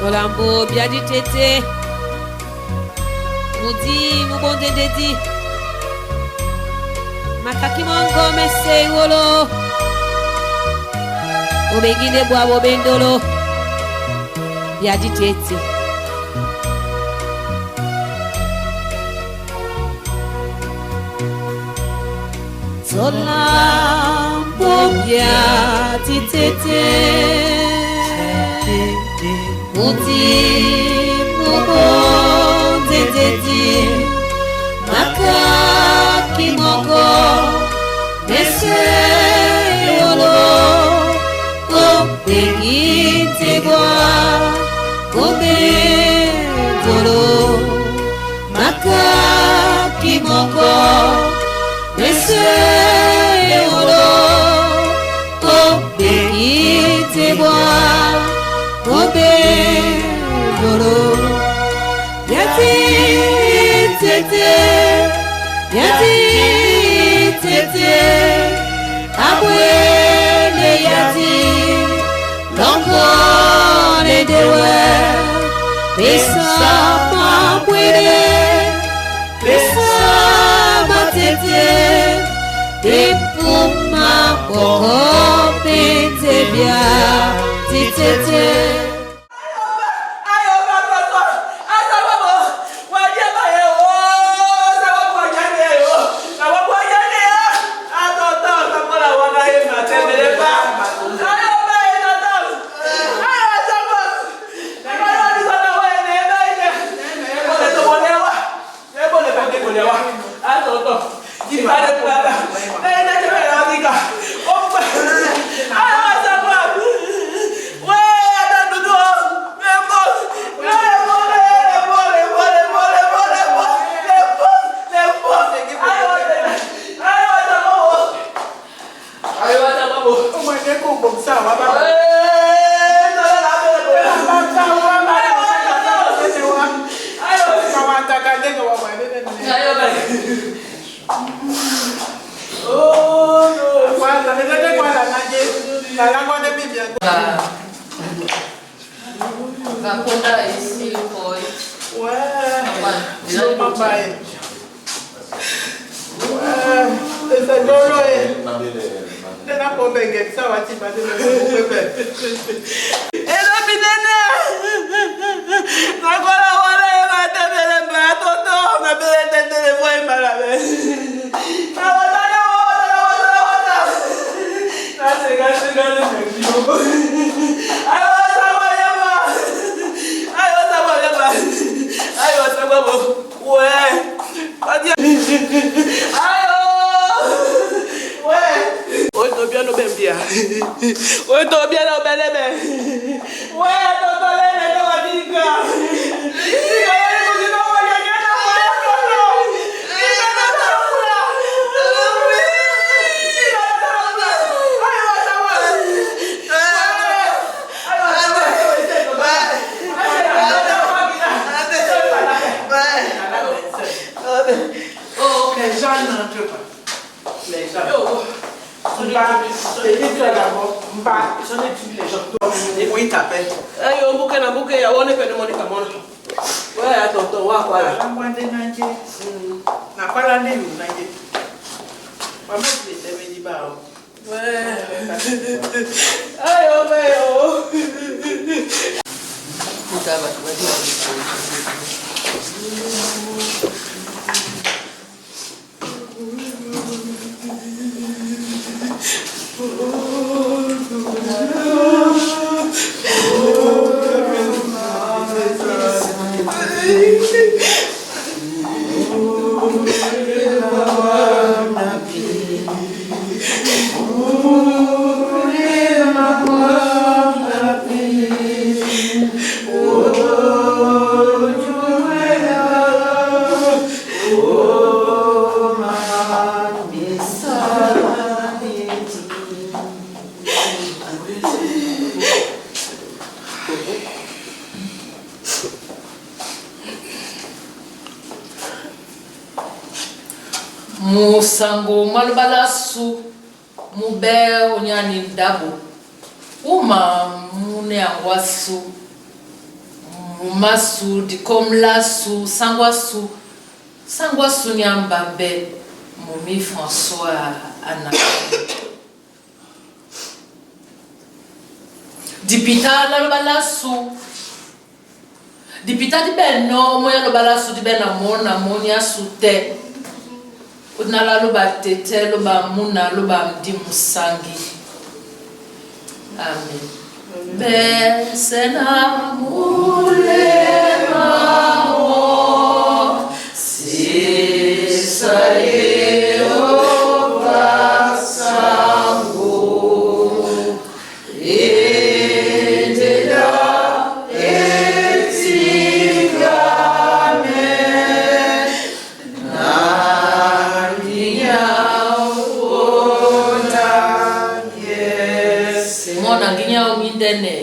Solambo biadi tete Mudi mubonde dedi Makaki mongo mese wolo Obegine bwa bobendolo Biadi tete Solambo biadi tete Mudi mubonde dedi Makaki mongo mese wolo Obegite bwa bobendolo Makaki mongo mese wolo Obegite bwa bobendolo Yati tete Abwele yati Longo le dewe Pesa mabwele Pesa matete Tepuma koko pete bia Titete Musango malbalasu mube onyani dabo uma mune angwasu Mumasu, Dikomlasu, Sangwasu, Sangwasu Nyambabe, Moumi François Anna. Dipita la balasu. Dipita di ben no, moya lo balasu di ben amona, monia sute. Udna la lo ba tete, lo ba muna, lo ba mdi musangi. Amen. Besena mulema o sisayo basango edela etigame naniya ona yes mona nginya umindene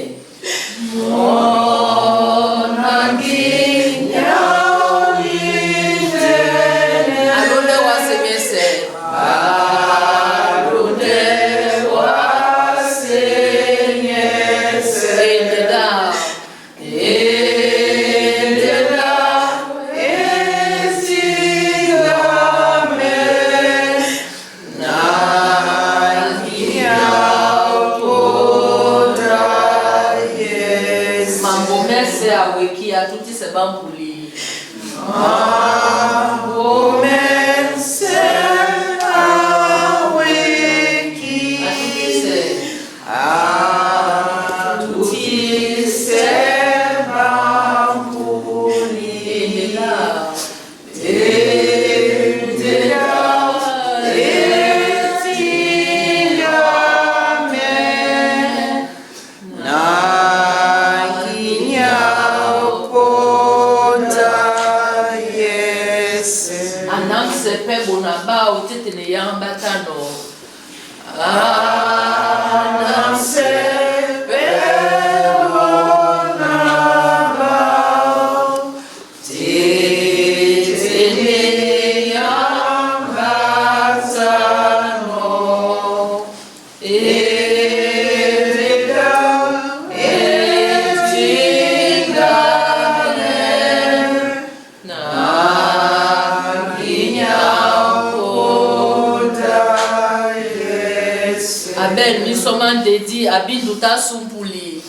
Dedi abinduta sumpuli.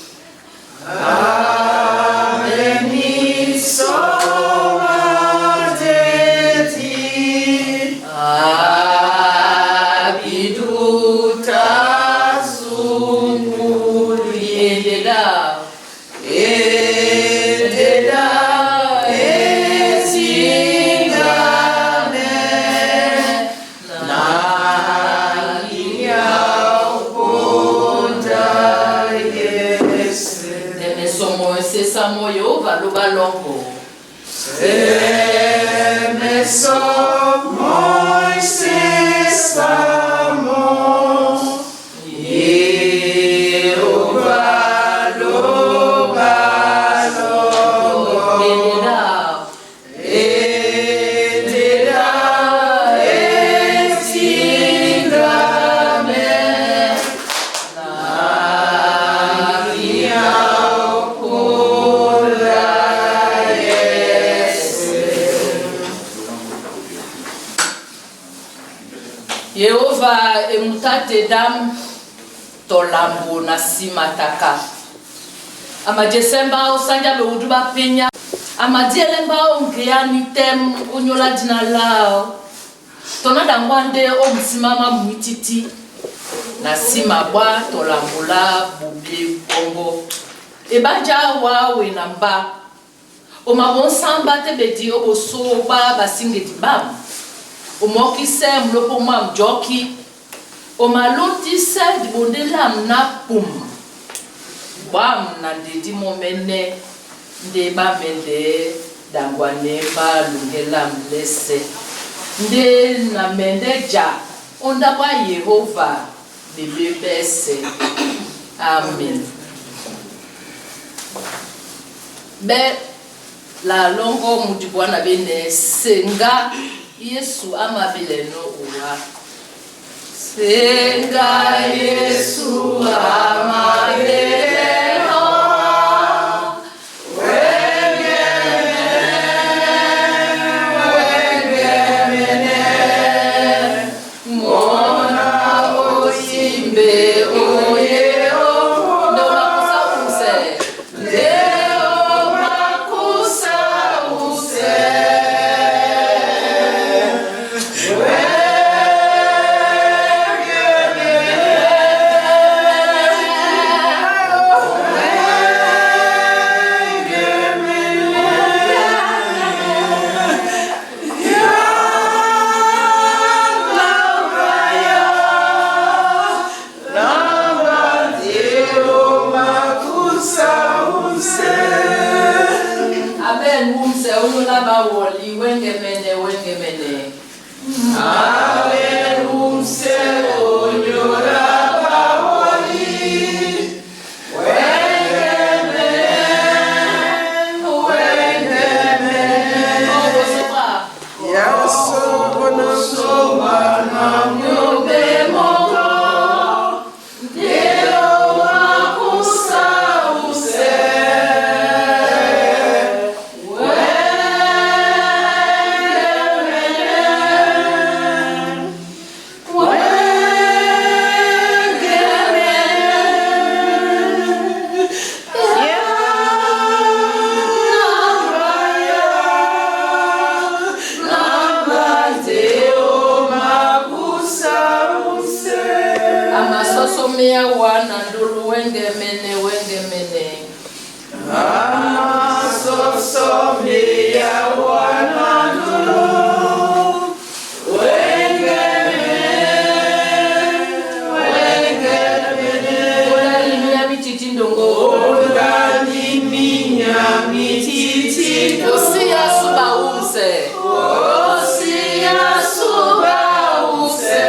Abeni soma dedi. Abinduta sumpuli. Ededa. Ededa. Etigame. Samoyo valoba longo. Me somoy se samo. Yehova loba longo. Edera etigame. Yehova emutate dam tolambo na simataka. Ama Desemba osanja be uduba penya. Ama dielemba ongeani tem onyola dina lao. Tona dangwande o msimama mwititi. Na simabwa tolambola bubi bongo. Ebaja wawe namba. Oma bonsamba tebedi oboso ba basinge dibam. Omoki se mlopo mwa mjoki. Omaloti se dibondela mnapum. Bam na dedi momene. Ndeba mende dangwane ba lungela mlese. Nde na mendeja. Onda kwa Yehova bebese. Amen. Be la longo mudibwana bene senga Yesu amabile no uwa. Senga Yesu amabile no. Imbe oye o ndo makusa use leo makusa use Bawoli wengemene wengemene awe umse onyora bawoli wengemene wengemene obo soba ya sobo no soba na myobe moko delo makusa use Mea wana ndulu wengemene wengemene so mea wana ndulu wengemene wengemene ola limia mititi ndongo ola limia mititi ndongo osia suba umse osia suba umse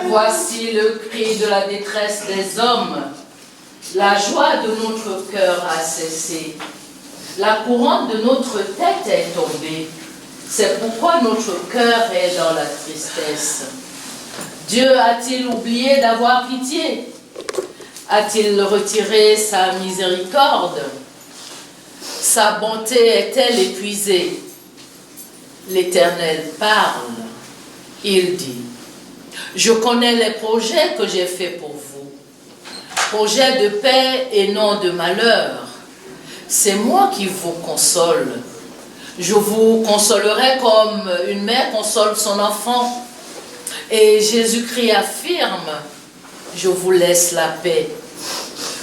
Voici le cri de la détresse des hommes. La joie de notre cœur a cessé. La couronne de notre tête est tombée. C'est pourquoi notre cœur est dans la tristesse. Dieu a-t-il oublié d'avoir pitié? A-t-il retiré sa miséricorde? Sa bonté est-elle épuisée? L'Éternel parle. Il dit: je connais les projets que j'ai faits pour vous, projets de paix et non de malheur. C'est moi qui vous console. Je vous consolerai comme une mère console son enfant. Et Jésus-Christ affirme: je vous laisse la paix.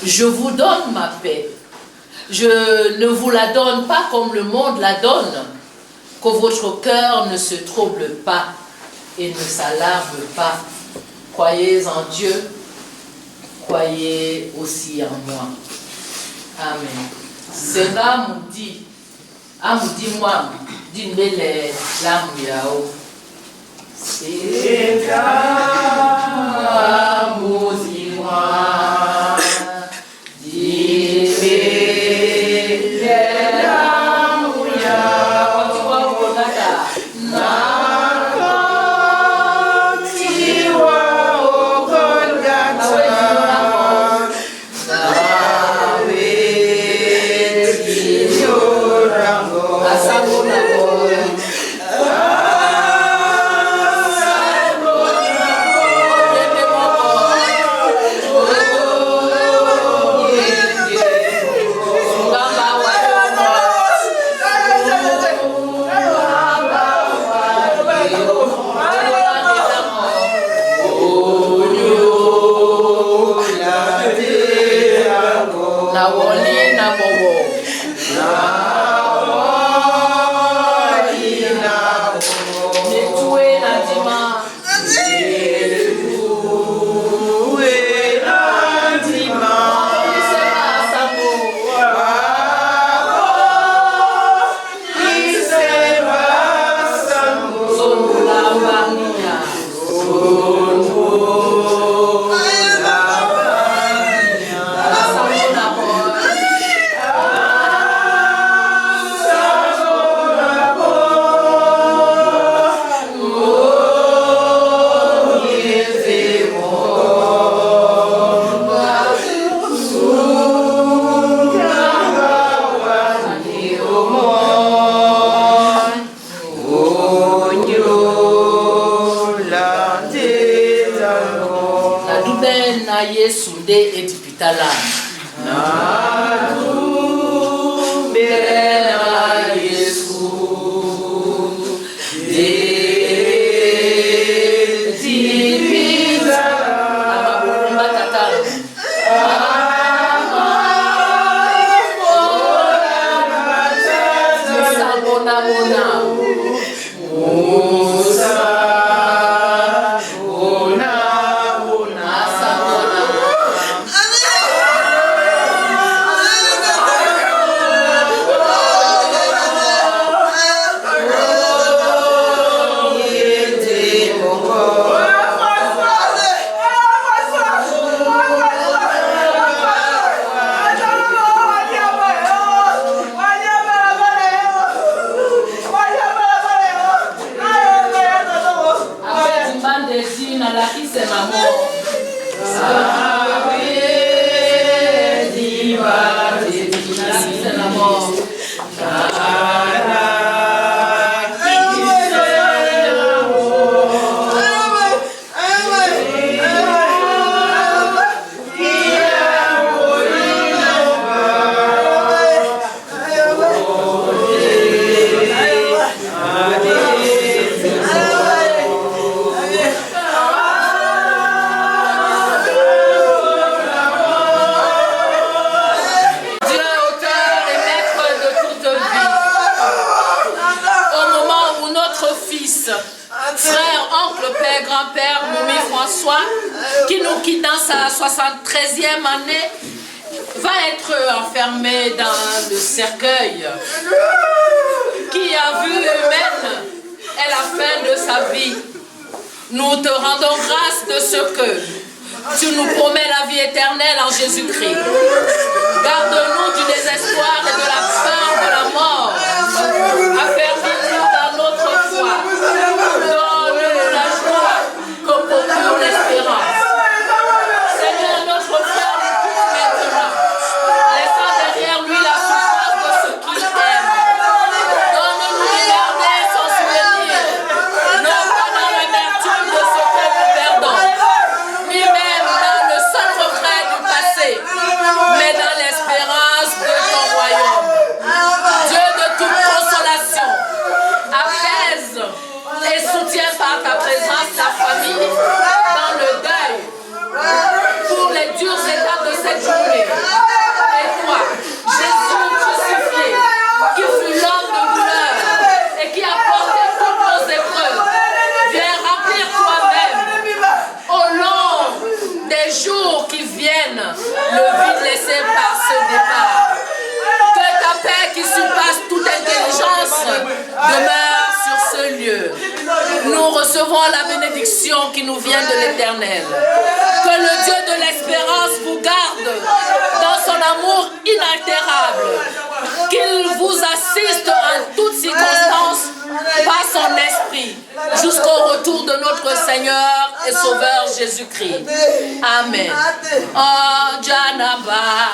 Je vous donne ma paix. Je ne vous la donne pas comme le monde la donne. Que votre cœur ne se trouble pas et ne s'alarme pas. Croyez en Dieu, croyez aussi en moi. Amen. Sera moudi, amoudi moi, d'une belle lame yao. Sera moudi moi, d'une belle lame yao. Sunde et Dipitala. Qui nous quitte dans sa 73e année, va être enfermé dans le cercueil, qui a vu humaine et la fin de sa vie. Nous te rendons grâce de ce que tu nous promets la vie éternelle en Jésus-Christ. Garde-nous du désespoir et de la peur de la mort. Affermis-nous dans notre foi. Donne-nous la joie que procure l'espérance. Seigneur, notre frère nous quitte maintenant, laissant derrière lui la souffrance de ce qu'il aime. Donne-nous de garder son souvenir, non pas dans l'amertume de ce que nous perdons, ni même dans le seul regret du passé, mais dans l'espérance de ton royaume. Dieu de toute consolation, apaise et soutiens par ta présence la famille dans le deuil pour les dures étapes de cette journée. Et toi, Jésus crucifié, qui fut l'homme de douleur et qui a porté toutes nos épreuves, viens remplir toi-même au long des jours qui viennent le vide laissé par ce départ. Que ta paix qui surpasse toute intelligence demeure sur ce lieu. Nous recevons la bénédiction qui nous vient de l'Éternel. Que le Dieu de l'espérance vous garde dans son amour inaltérable. Qu'il vous assiste en toutes circonstances par son esprit jusqu'au retour de notre Seigneur et Sauveur Jésus-Christ. Amen. Oh, Janaba,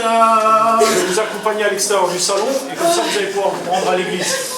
vais vous accompagner à l'extérieur du salon et comme ça vous allez pouvoir vous rendre à l'église.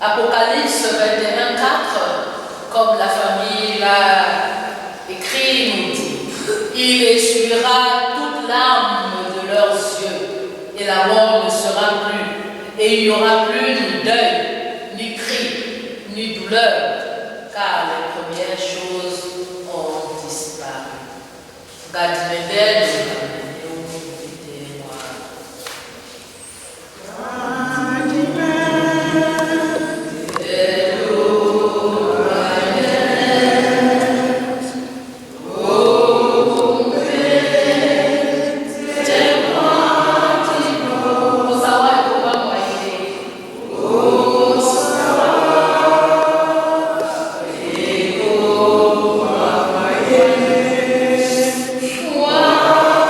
Apocalypse 21, 4, comme la famille l'a écrit, nous dit, il essuiera toute larme de leurs yeux, et la mort ne sera plus, et il n'y aura plus ni deuil, ni cri, ni douleur, car les premières choses ont disparu. Gadimedel, Wow.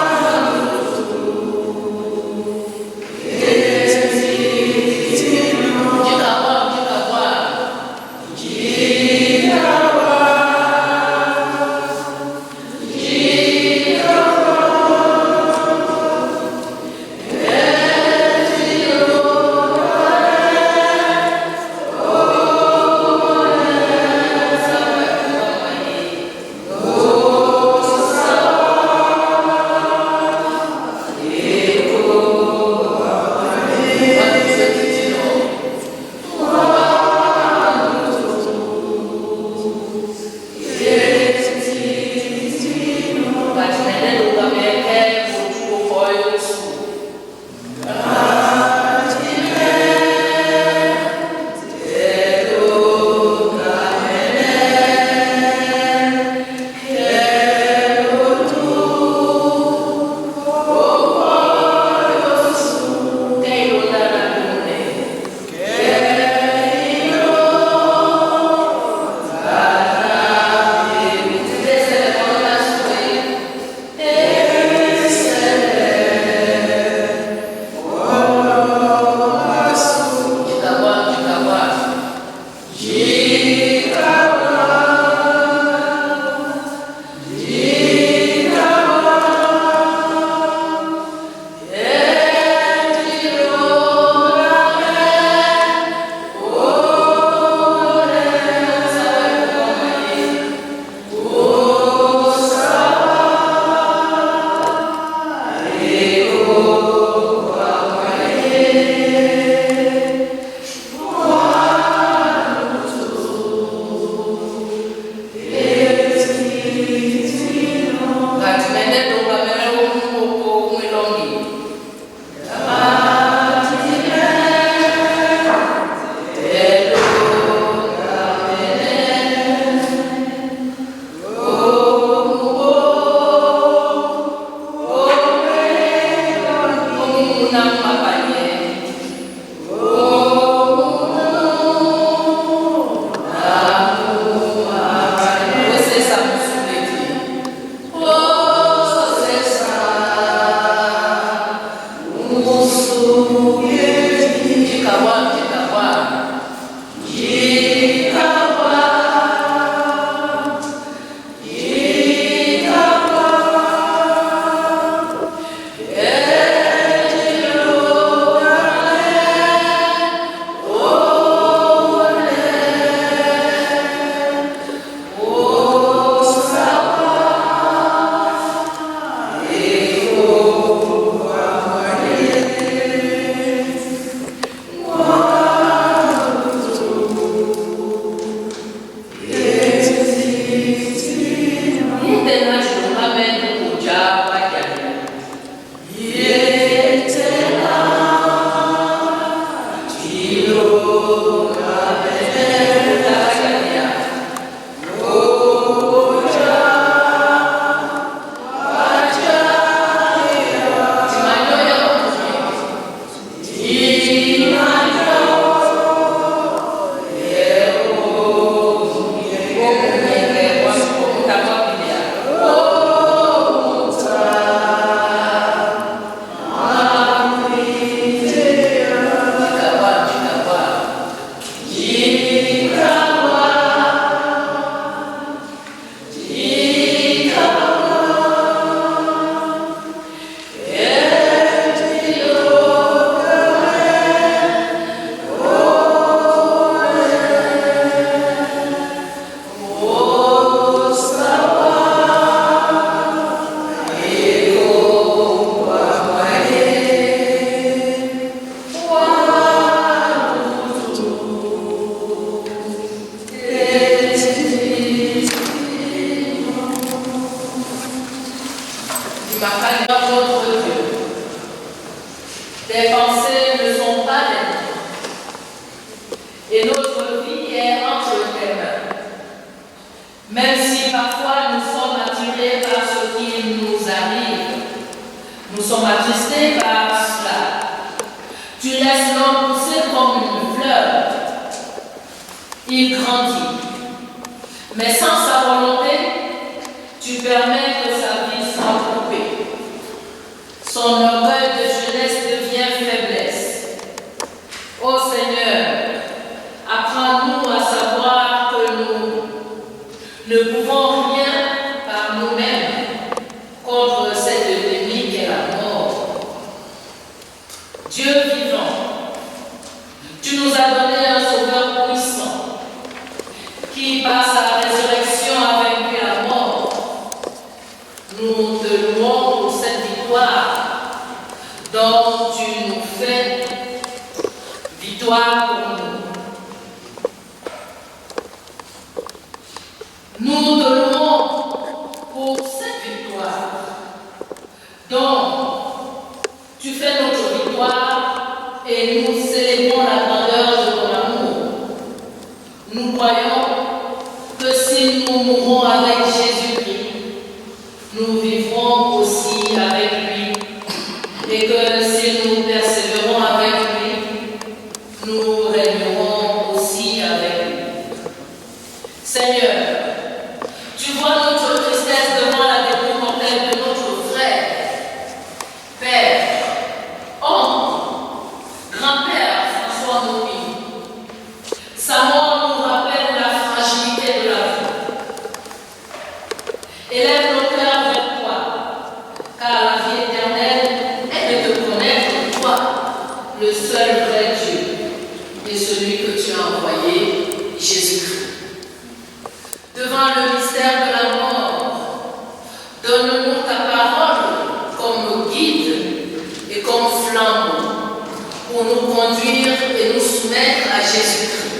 pour nous conduire et nous soumettre à Jésus-Christ.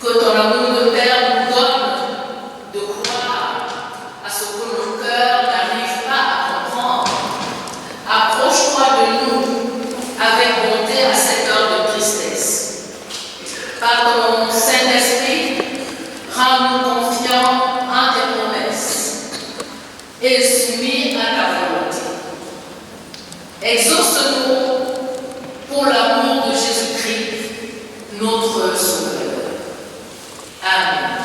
Que ton amour de Père nous donne de croire à ce que nos cœurs n'arrivent pas à comprendre. Approche-toi de nous avec bonté à cette heure de tristesse. Par ton Saint-Esprit, rends-nous confiants en tes promesses et soumis à ta volonté. Exauce-nous pour l'amour de Jésus-Christ, notre Sauveur. Amen.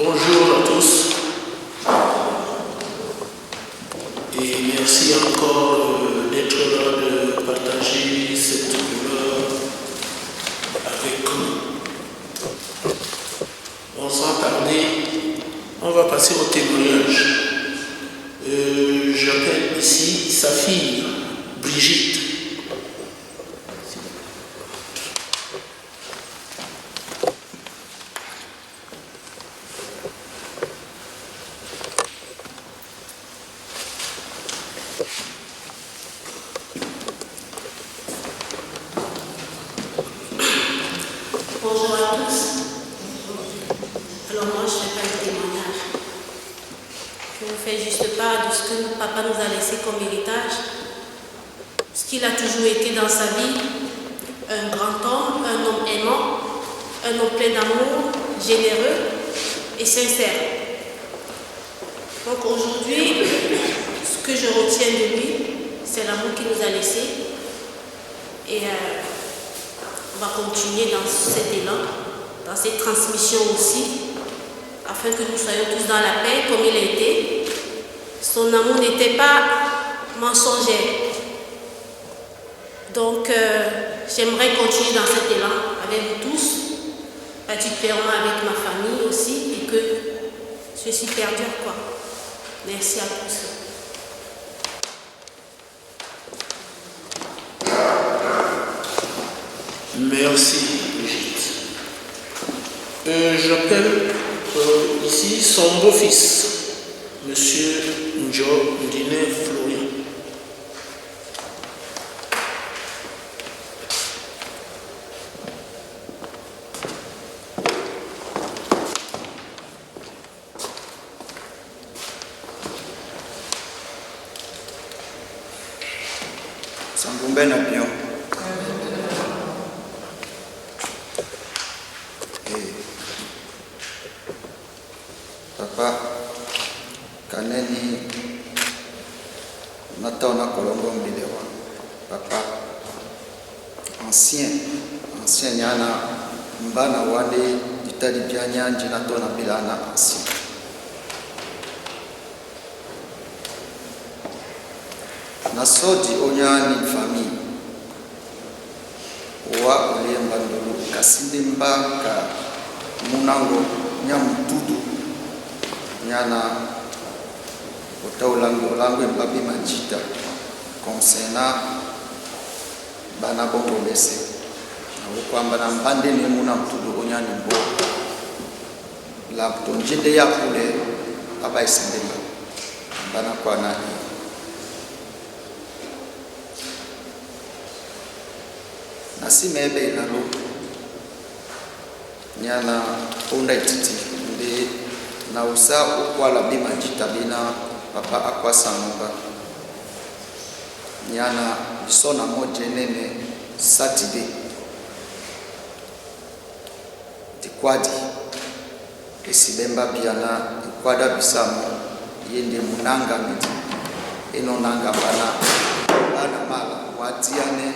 Bonjour à tous et merci encore d'être là, de partager cette douleur avec nous. On s'en tarder, on va passer au témoignage. J'appelle ici sa fille, Brigitte. Bonjour à tous. Alors moi, je ne fais pas le témoignage. Je vous fais juste part de ce que notre papa nous a laissé comme héritage. Ce qu'il a toujours été dans sa vie. Un grand homme, un homme aimant, un homme plein d'amour, généreux et sincère. Donc aujourd'hui, ce que je retiens de lui, c'est l'amour qu'il nous a laissé. Et on va continuer dans cet élan, dans cette transmission aussi, afin que nous soyons tous dans la paix comme il a été. Son amour n'était pas mensonger. Donc, j'aimerais continuer dans cet élan avec vous tous, particulièrement avec ma famille aussi, et que ceci perdure, quoi. Merci à tous. Merci, Brigitte. J'appelle ici son beau-fils, Monsieur Njo Ndine Florian. Sangumbe na bien. Papa kaneni natona kolongo mbilewa. Papa ancien nyana mbana wale ditali byanya njina tona bilana ancien. Nasodi onyani famille wa olemba ndulu kasindimba ka munango nyamutudu nyana otaulango lango mbabi manjita concernant bana bongo bese kwamba na mbande ni muna mtudu onyani mbo la tonjende ya kule aba isindimba bana kwa nani nasimebe nalo nyana onda ititi ndi na usa ukwala bima jitabina papa akwa sanumba nyana bisona moje nene Saturday tikwadi esibemba biana ikwada bisamo yende munanga miti eno nanga bana mala watiane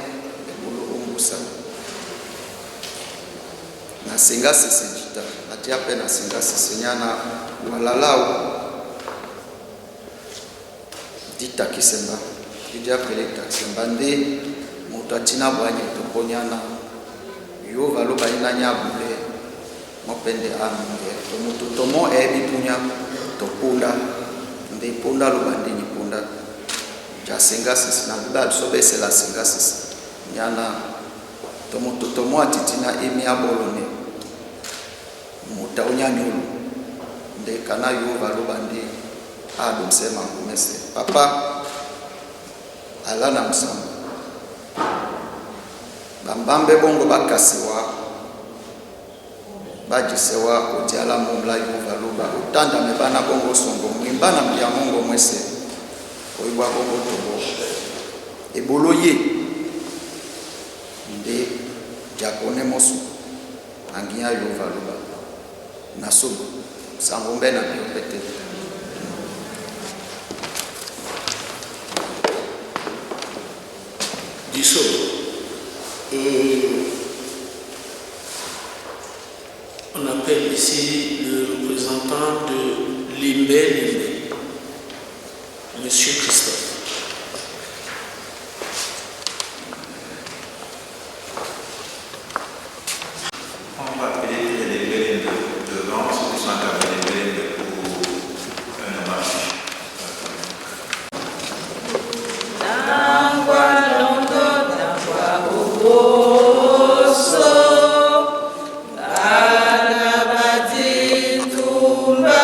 na singa sisi jita atia pe na singa sisi nyana walalau dita kisemba idia pele kisemba nde mutatina bwanye toponyana yo valo baina nyabule mopende amunge to mutu tomo ebipunya topunda nde punda lubandi nyipunda ja singa sisi na baba sobese la singa sisi nyana tomo atitina emi abolone muta unyanyulu nde kana yo balobandi ado msema ngumese papa alana msamba bambambe bongo bakasiwa bajisewa otiala mumla yo baloba utanda mebana bongo songo mwimbana mbya mongo mwese oibwa bongo tobo eboloye nde jakone mosu angia yo valuba nasubu sangombe na biopete Diso on appelle ici le représentant de Limbe, Monsieur Christophe. On va appeler les Limbe devant, ceux qui sont appelés les Limbe pour un hommage. Tumba,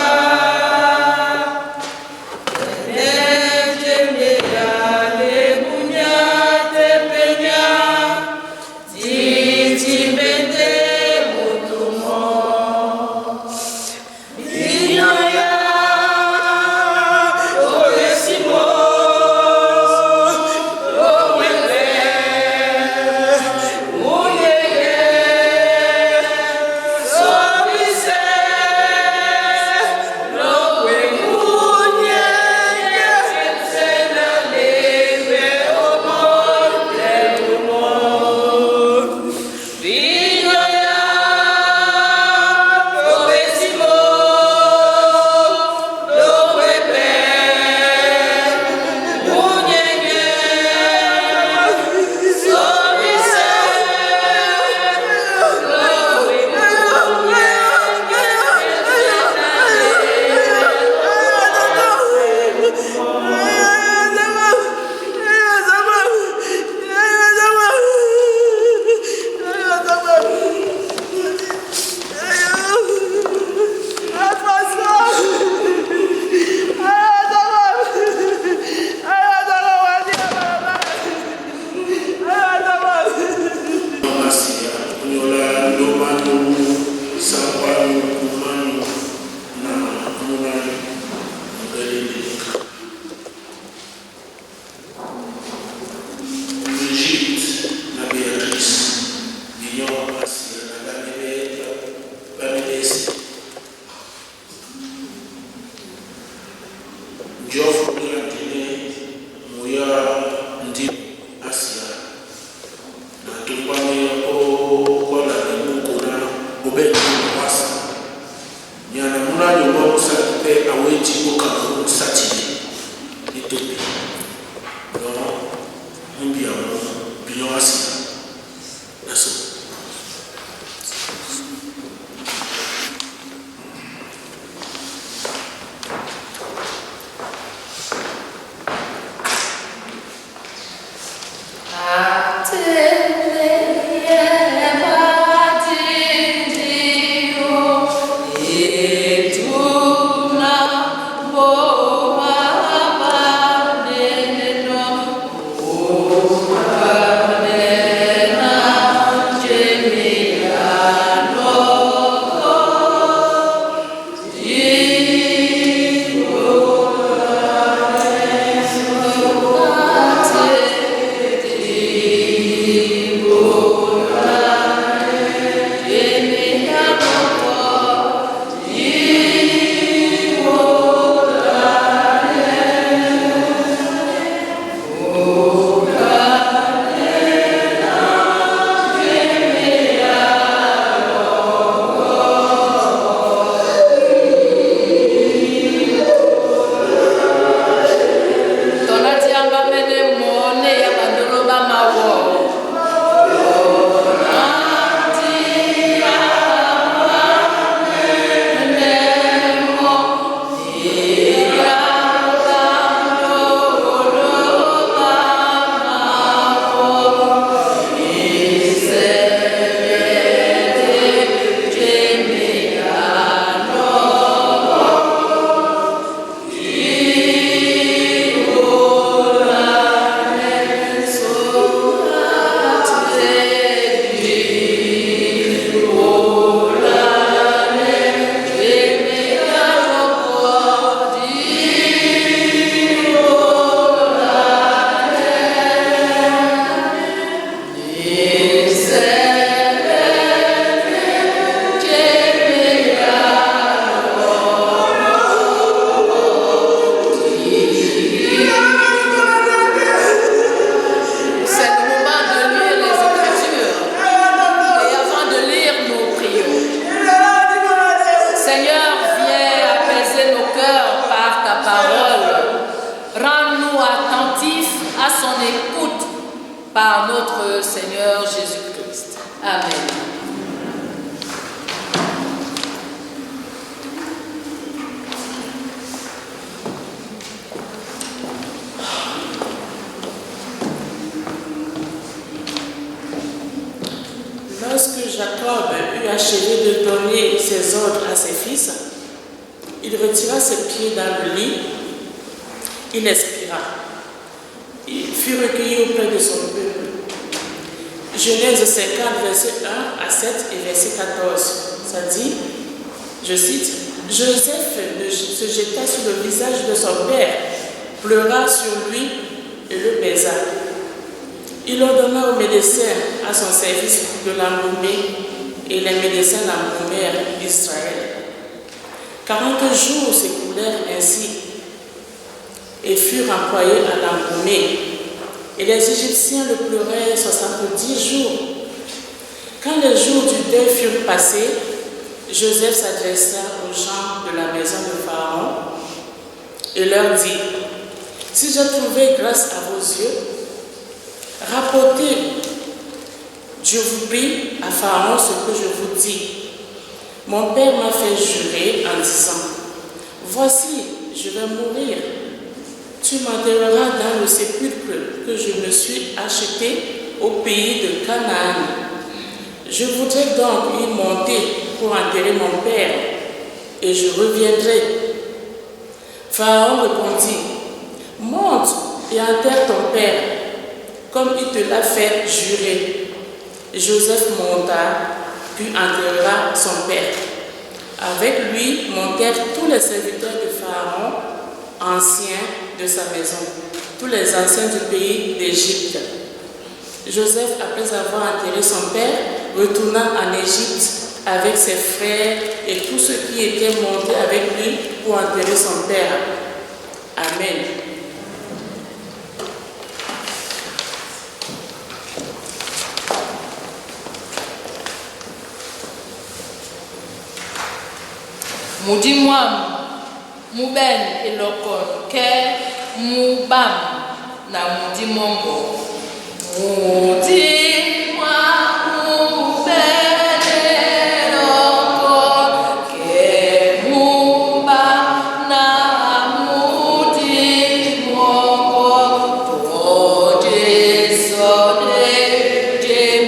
Lorsque Jacob eut achevé de donner ses ordres à ses fils, il retira ses pieds dans le lit, il expira. Il fut recueilli auprès de son peuple. Genèse 50, verset 1 à 7 et verset 14. Ça dit, je cite, Joseph se jeta sur le visage de son père, pleura sur lui et le baisa. Il ordonna aux médecins à son service de l'embaumer et les médecins l'embaumèrent d'Israël. 40 jours s'écoulèrent ainsi et furent employés à l'embaumer. Et les Égyptiens le pleurèrent 70 jours. Quand les jours du deuil furent passés, Joseph s'adressa aux gens de la maison de Pharaon et leur dit, « Si j'ai trouvé grâce à vos yeux, rapportez, je vous prie, à Pharaon ce que je vous dis. Mon père m'a fait jurer en disant, « Voici, je vais mourir. Tu m'enterreras dans le sépulcre que je me suis acheté au pays de Canaan. Je voudrais donc y monter pour enterrer mon père, et je reviendrai. » Pharaon répondit, « Monte et enterre ton père, comme il te l'a fait jurer. » Joseph monta, puis enterra son père. Avec lui montèrent tous les serviteurs de Pharaon, anciens de sa maison, tous les anciens du pays d'Égypte. Joseph, après avoir enterré son père, retourna en Égypte avec ses frères et tous ceux qui étaient montés avec lui pour enterrer son père. Amen. Moudi-moi, Mouben et Lokon, ke Moubam, na Moudi Mongo. Moudi-moi, Mouben et Lokon, ke Moubam, na Moudi Mongo. Oh, Jésus,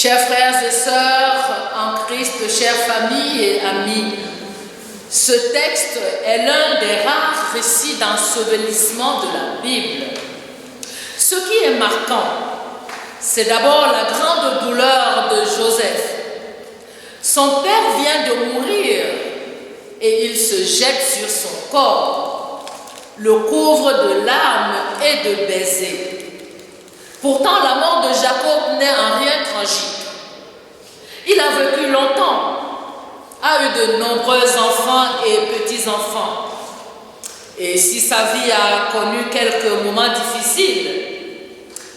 Chers frères et sœurs en Christ, chères familles et amis, ce texte est l'un des rares récits d'ensevelissement de la Bible. Ce qui est marquant, c'est d'abord la grande douleur de Joseph. Son père vient de mourir et il se jette sur son corps, le couvre de larmes et de baisers. Pourtant, la mort de Jacob n'est en rien tragique. Il a vécu longtemps, a eu de nombreux enfants et petits-enfants. Et si sa vie a connu quelques moments difficiles,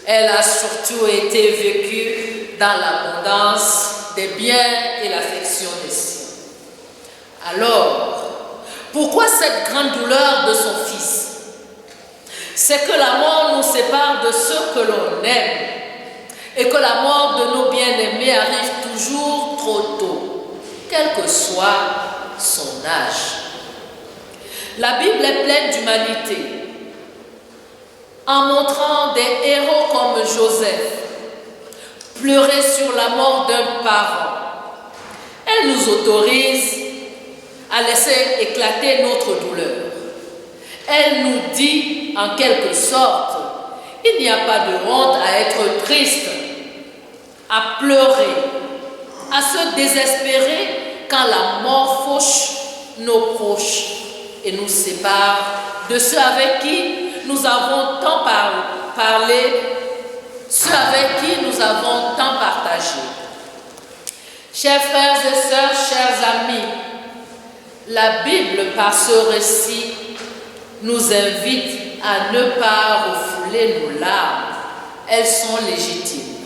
elle a surtout été vécue dans l'abondance des biens et l'affection des siens. Alors, pourquoi cette grande douleur de son fils? C'est que la mort nous sépare de ceux que l'on aime et que la mort de nos bien-aimés arrive toujours trop tôt, quel que soit son âge. La Bible est pleine d'humanité, en montrant des héros comme Joseph pleurer sur la mort d'un parent. Elle nous autorise à laisser éclater notre douleur. Elle nous dit en quelque sorte, il n'y a pas de honte à être triste, à pleurer, à se désespérer quand la mort fauche nos proches et nous sépare de ceux avec qui nous avons tant parlé, ceux avec qui nous avons tant partagé. Chers frères et sœurs, chers amis, la Bible, par ce récit, nous invite à ne pas refouler nos larmes. Elles sont légitimes.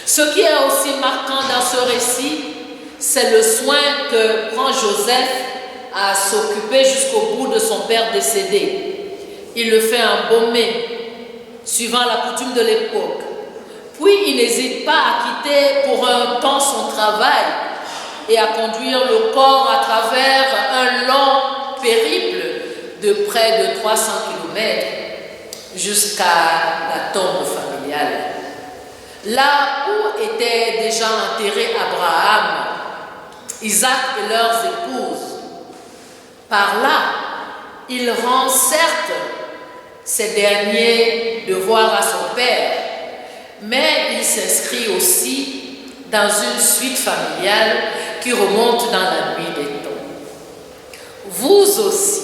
Ce qui est aussi marquant dans ce récit, c'est le soin que prend Joseph à s'occuper jusqu'au bout de son père décédé. Il le fait embaumer, suivant la coutume de l'époque. Puis il n'hésite pas à quitter pour un temps son travail et à conduire le corps à travers un long périple de près de 300 km jusqu'à la tombe familiale. Là où étaient déjà enterrés Abraham, Isaac et leurs épouses. Par là, il rend certes ces derniers devoirs à son père, mais il s'inscrit aussi dans une suite familiale qui remonte dans la nuit des temps. Vous aussi,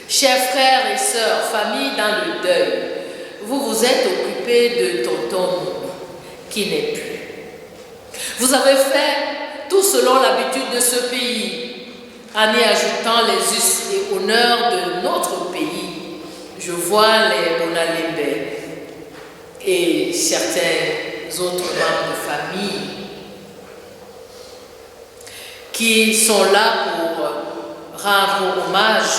chers frères et sœurs, famille dans le deuil, vous vous êtes occupés de tonton qui n'est plus. Vous avez fait tout selon l'habitude de ce pays, en y ajoutant les us et honneurs de notre pays. Je vois les Bonalembe et certains autres membres de famille qui sont là pour rendre hommage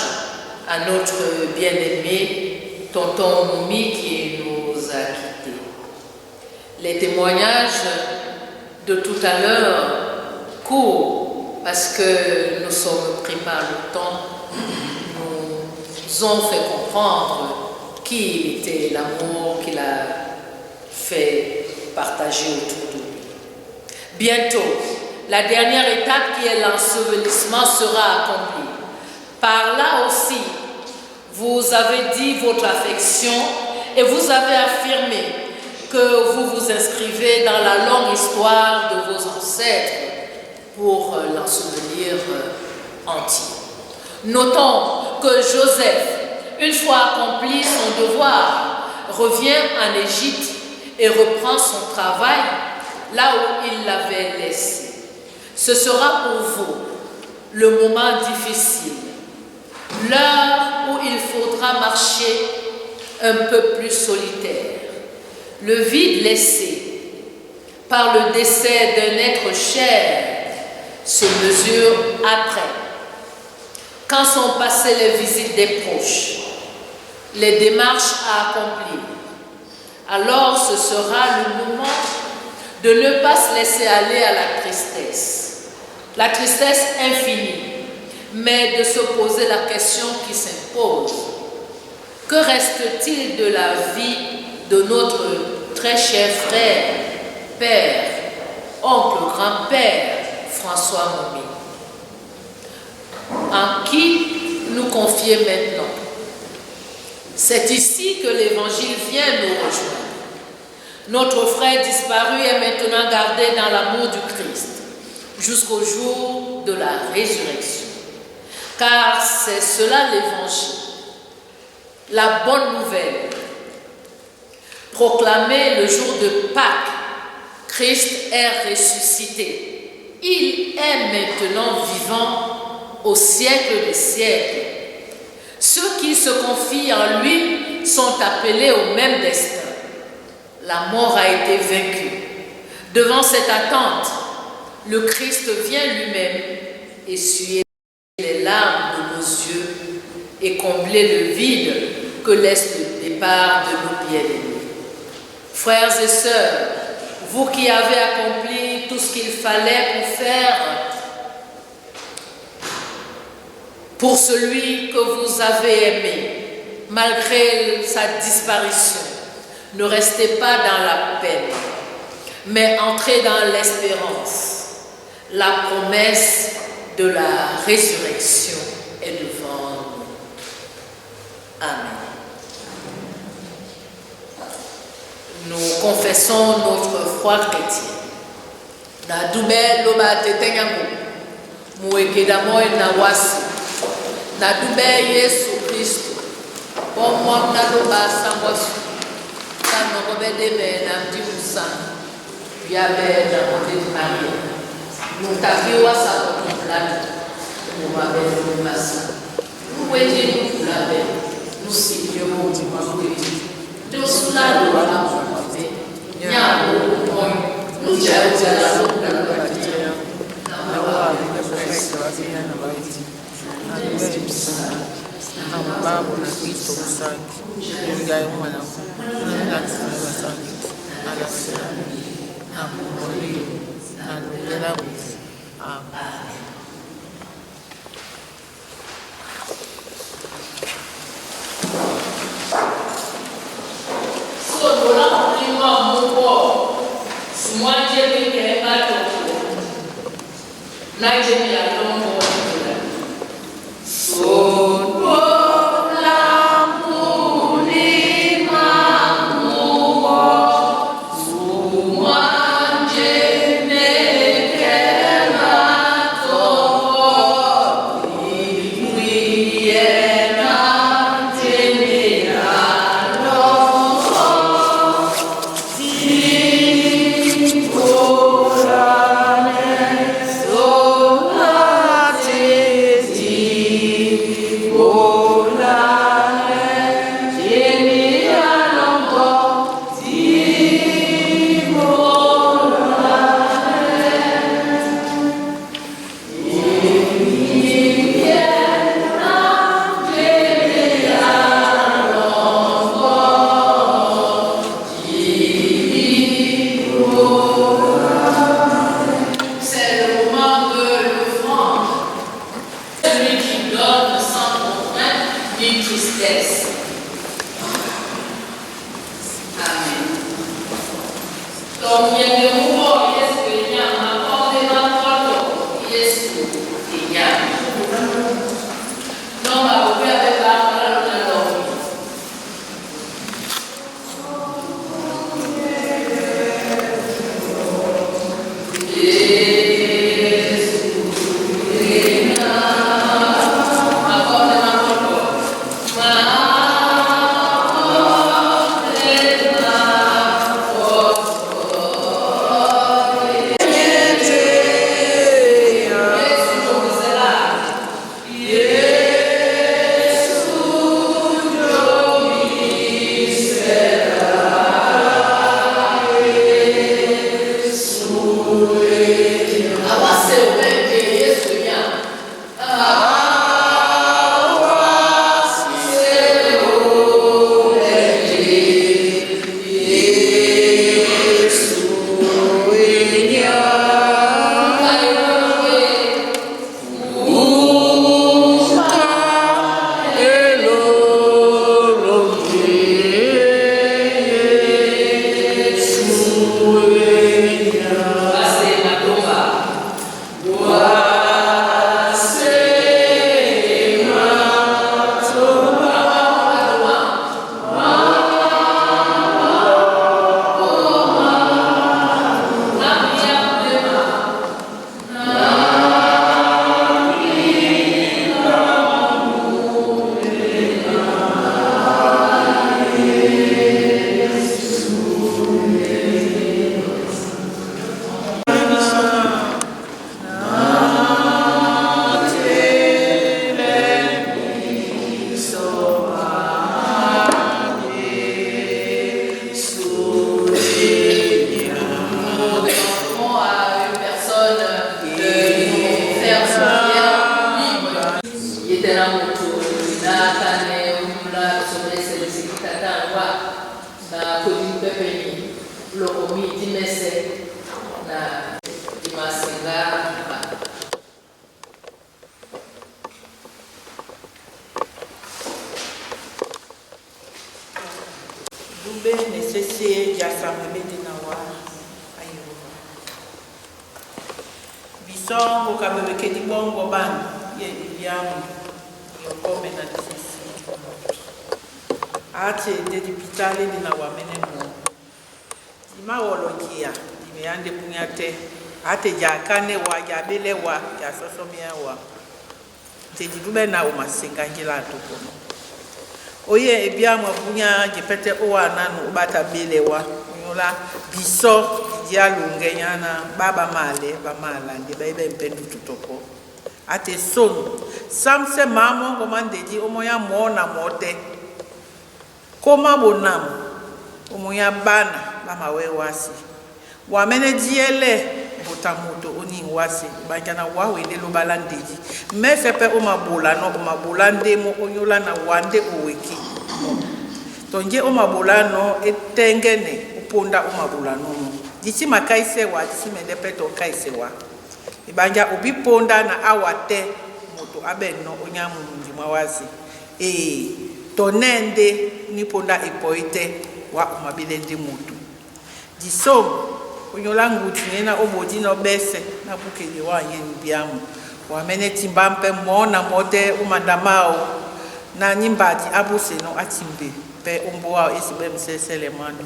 à notre bien-aimé tonton Moumi qui nous a quittés. Les témoignages de tout à l'heure courent parce que nous sommes pris par le temps, nous ont fait comprendre qui était l'amour qu'il a fait partager autour de lui. Bientôt, la dernière étape qui est l'ensevelissement sera accomplie. Par là aussi, vous avez dit votre affection et vous avez affirmé que vous vous inscrivez dans la longue histoire de vos ancêtres pour l'ensevelir entier. Notons que Joseph, une fois accompli son devoir, revient en Égypte et reprend son travail là où il l'avait laissé. Ce sera pour vous le moment difficile, l'heure où il faudra marcher un peu plus solitaire. Le vide laissé par le décès d'un être cher se mesure après. Quand sont passées les visites des proches, les démarches à accomplir, alors ce sera le moment de ne pas se laisser aller à la tristesse infinie, mais de se poser la question qui s'impose. Que reste-t-il de la vie de notre très cher frère, père, oncle, grand-père, François Momi, en qui nous confier maintenant? C'est ici que l'Évangile vient nous rejoindre. Notre frère disparu est maintenant gardé dans l'amour du Christ jusqu'au jour de la résurrection. Car c'est cela l'Évangile, la bonne nouvelle. Proclamée le jour de Pâques, Christ est ressuscité. Il est maintenant vivant au siècle des siècles. Ceux qui se confient en lui sont appelés au même destin. La mort a été vaincue. Devant cette attente, le Christ vient lui-même essuyer les larmes de nos yeux et combler le vide que laisse le départ de nos bien-aimés. Frères et sœurs, vous qui avez accompli tout ce qu'il fallait pour faire pour celui que vous avez aimé, malgré sa disparition, ne restez pas dans la peine, mais entrez dans l'espérance. La promesse de la résurrection est devant nous. Amen. Nous confessons notre foi chrétienne. Na dube loba tetenyamu, muekedamo na wasi. Na dube Yesu Kristo, pomo na loba sangwasu. Kano kobedeme na mdimusa, yabe na kote Maria. Mutakiwa sa kotumlani, mumabe mumasa. Muweje mukulabe, musikyo mutimamwezi. Dosulado wala. Nyabo moyo nujaja la lugha kupatia na wale wanaofuatilia na baiti na msana na mababu na Kristo msaki ingawa mwana na tunasaki ala sana na kumoli na nungela amen. Oh tristesse. Amen. Donc, il y a des mots, il y a encore des rapports, il y a non, on va couper avec la parole de l'homme. Kane wa ya bele wa ya sosomia wa te didube na umasinga ngila tuko oye ebia mwabunya jepete owa nanu ubata bele wa nyola biso dia lungenya na baba male ba mala ndi bebe mpendu tutoko ate son samse mamo ngomandeji omoya mona mote koma bonam omoya bana ba mawe wasi wa menediele botamoto oni wasi banjana wa wele lo balandeji mesepe o mabola no o mabola ndemo onyola na wande oweki tonje o mabola no etengene uponda o mabola no dichi makaise wa dichi mendepeto kaise wa ibanja obiponda na awate moto abenno onyamu ndima wasi tonende ni ponda epoite wa mabile ndi moto diso onyolangu tinena obodi no bese na bukeli wa yen biamu wa mene timbampe mona mote umandamao na nyimbati abuse no atimbe pe umboa esibe msesele mando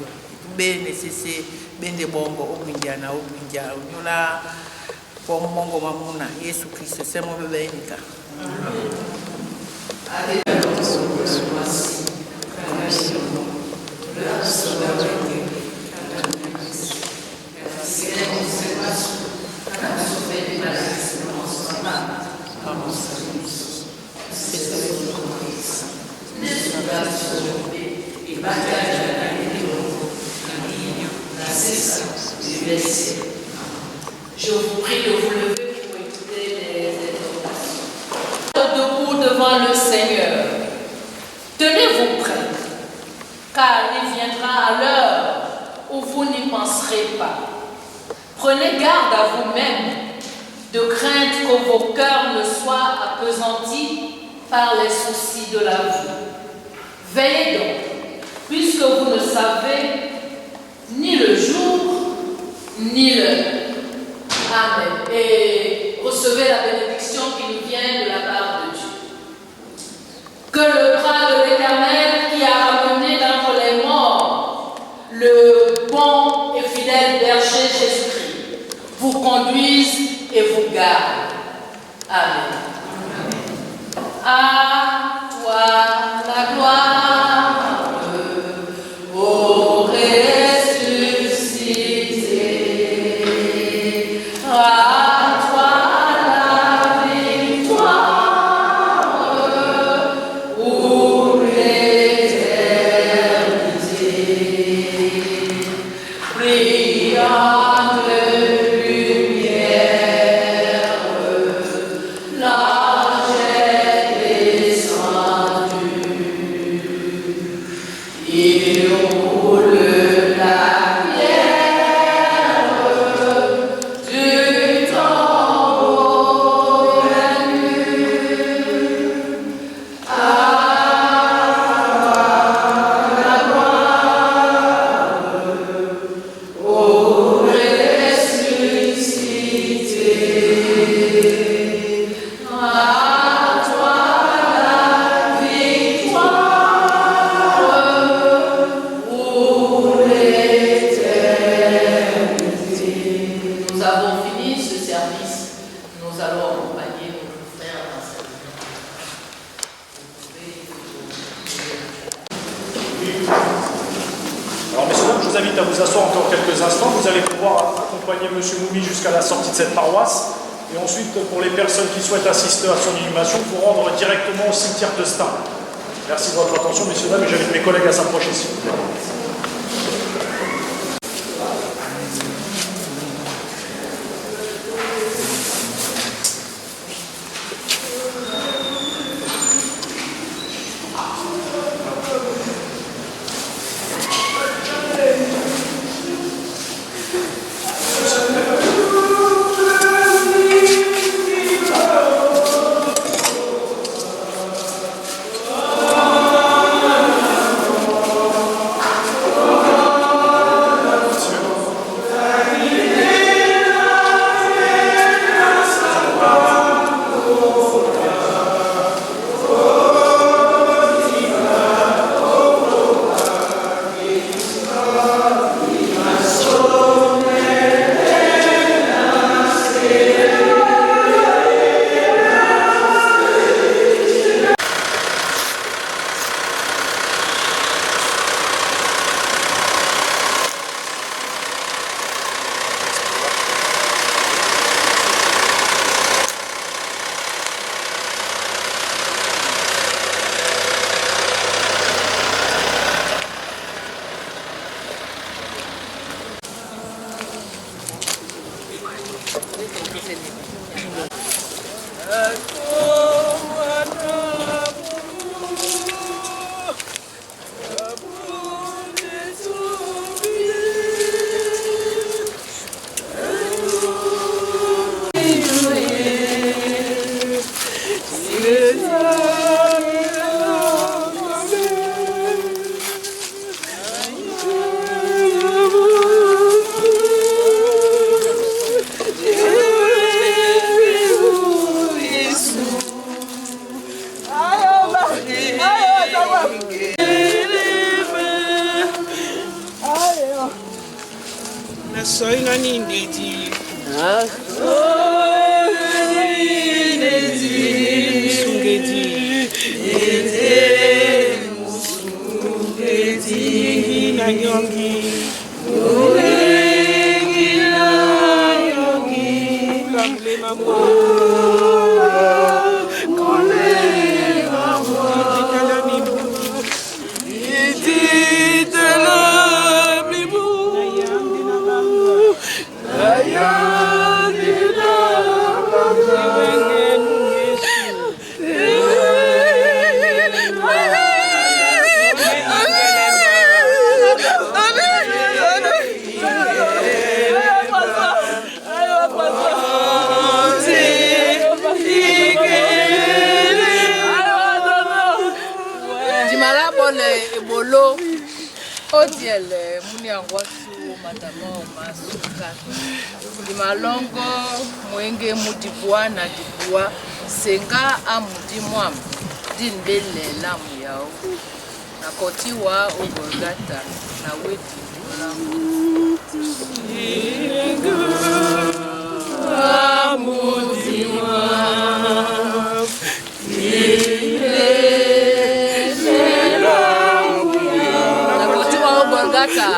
be nesese bende bongo obinjana obinja onyola kwa mongo mamuna Yesu Kristo semo bebenika Je vous prie de vous lever pour écouter les exhortations. Debout devant le Seigneur. Tenez-vous prêts, car il viendra à l'heure où vous n'y penserez pas. Prenez garde à vous-même, de crainte que vos cœurs ne soient appesantis par les soucis de la vie. Veillez donc, puisque vous ne savez ni le jour, ni l'heure. Amen. Et recevez la bénédiction qui nous vient de la part de Dieu. Que le bras de l'Éternel qui a ramené d'entre les morts le bon et fidèle berger Jésus-Christ vous conduise et vous garde. Amen. À toi la gloire, ô ressuscité. À toi la victoire, ô l'éternité. Brillante lumière, l'ange est descendu. Il roule la pierre du tombeau venu. À la gloire, ô ressuscité. À toi la victoire, ô l'éternité. Nous avons fini ce service. Nous allons accompagner nos frères dans cette Alors messieurs, dames, je vous invite à vous asseoir encore quelques instants. Vous allez pouvoir accompagner M. Moumi jusqu'à la sortie de cette paroisse. Et ensuite, pour les personnes qui souhaitent assister à son inhumation, pour rendre directement au cimetière de Stein. Merci de votre attention, messieurs, dames, et j'invite mes collègues à s'approcher, s'il vous plaît. Amen. le ebolo odiele muni angwasu matamo masuka limalongo mwenge mudibwa na dibwa senga amudi mwam dindele lamu yao na kotiwa ogorgata na wedi amudi mwam Golgata.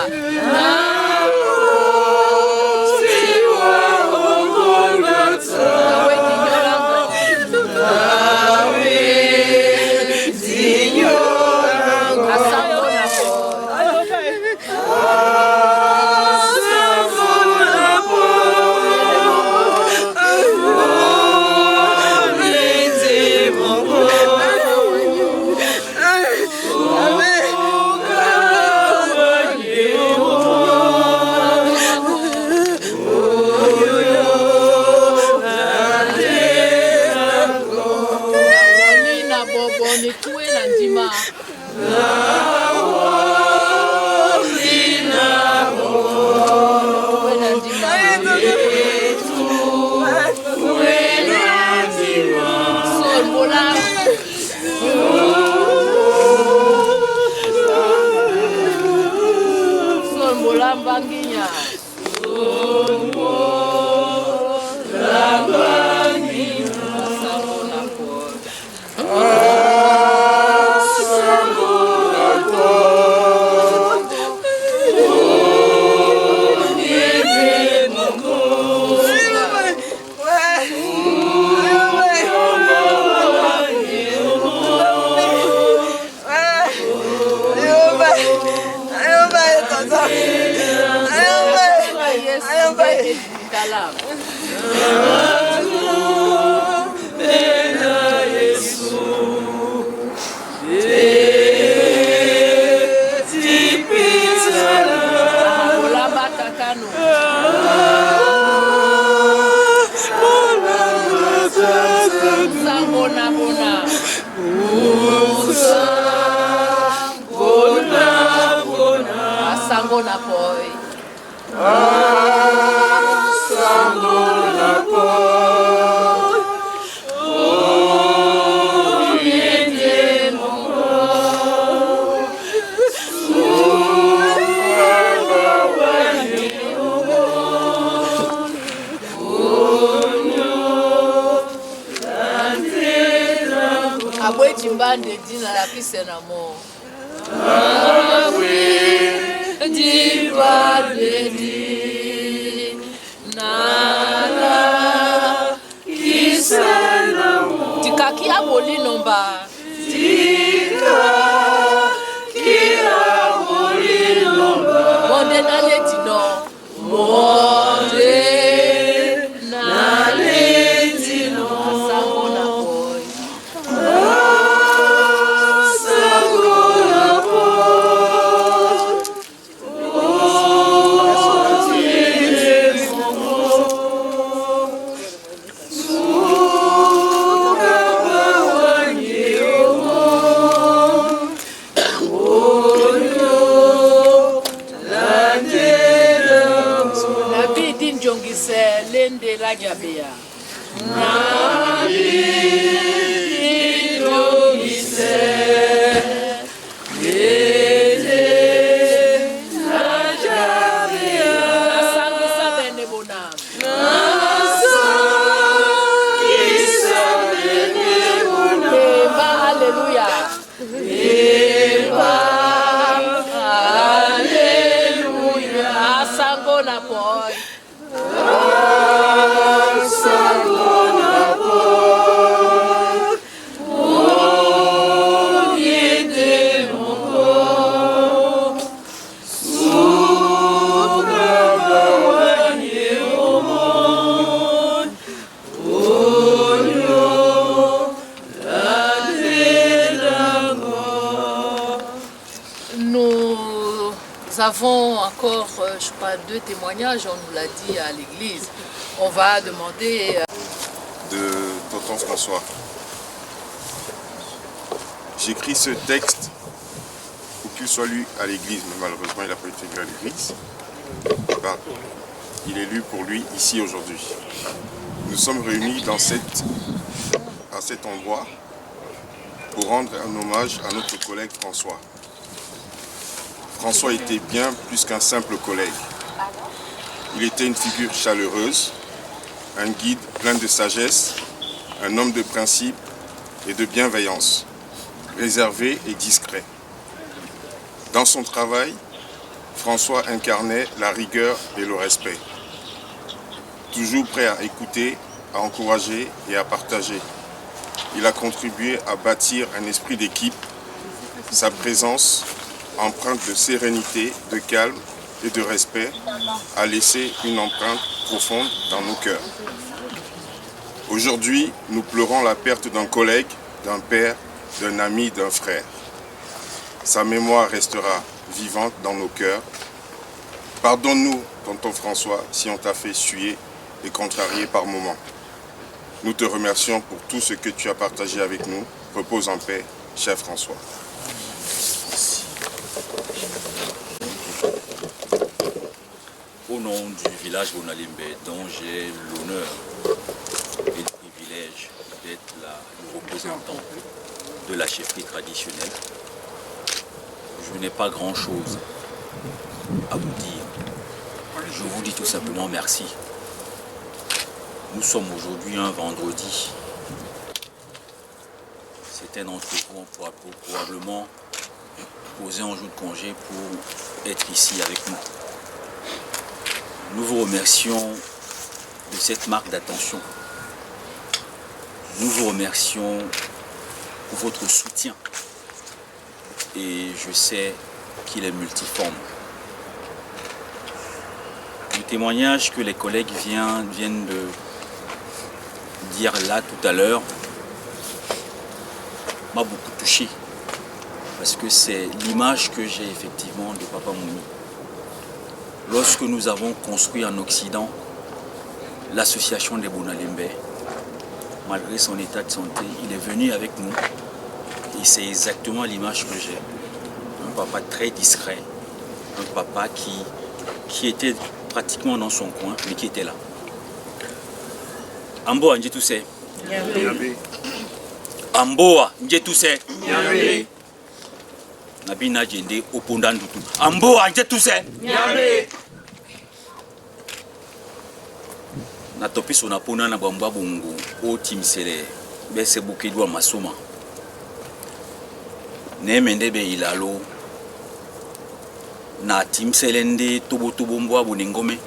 Nous avons encore, je crois, 2 témoignages, on nous l'a dit à l'église. On va demander... De Tonton François. J'écris ce texte qu'il soit élu à l'église, mais malheureusement il n'a pas été élu à l'église. Il est élu pour lui ici aujourd'hui. Nous sommes réunis à cet endroit pour rendre un hommage à notre collègue François. François était bien plus qu'un simple collègue. Il était une figure chaleureuse, un guide plein de sagesse, un homme de principe et de bienveillance, réservé et discret. Dans son travail, François incarnait la rigueur et le respect. Toujours prêt à écouter, à encourager et à partager. Il a contribué à bâtir un esprit d'équipe. Sa présence, empreinte de sérénité, de calme et de respect, a laissé une empreinte profonde dans nos cœurs. Aujourd'hui, nous pleurons la perte d'un collègue, d'un père, d'un ami, d'un frère. Sa mémoire restera vivante dans nos cœurs. Pardonne-nous, tonton François, si on t'a fait suer et contrarier par moments. Nous te remercions pour tout ce que tu as partagé avec nous. Repose en paix, cher François. Au nom du village Bonalimbe, dont j'ai l'honneur et le privilège d'être le représentant de la chefferie traditionnelle, je n'ai pas grand-chose à vous dire. Je vous dis tout simplement merci. Nous sommes aujourd'hui un vendredi. Certains d'entre vous ont probablement posé un jour de congé pour être ici avec nous. Nous vous remercions de cette marque d'attention. Nous vous remercions pour votre soutien. Et je sais qu'il est multiforme. Le témoignage que les collègues viennent de dire là tout à l'heure m'a beaucoup touché. Parce que c'est l'image que j'ai effectivement de Papa Moumi. Lorsque nous avons construit en Occident l'association des Bonalimbe, malgré son état de santé, il est venu avec nous. Et c'est exactement l'image que j'ai. Un papa très discret, un papa qui était pratiquement dans son coin, mais qui était là. Amboa Njetuse. Amboa Njetuse. Nabina Jende Opondandutu. Amboa Njetuse. Na topi sona pona na bamba bongo o timsele bese bukedwa masoma. Nemende be ilalo na timselende tobo mboa bonengome.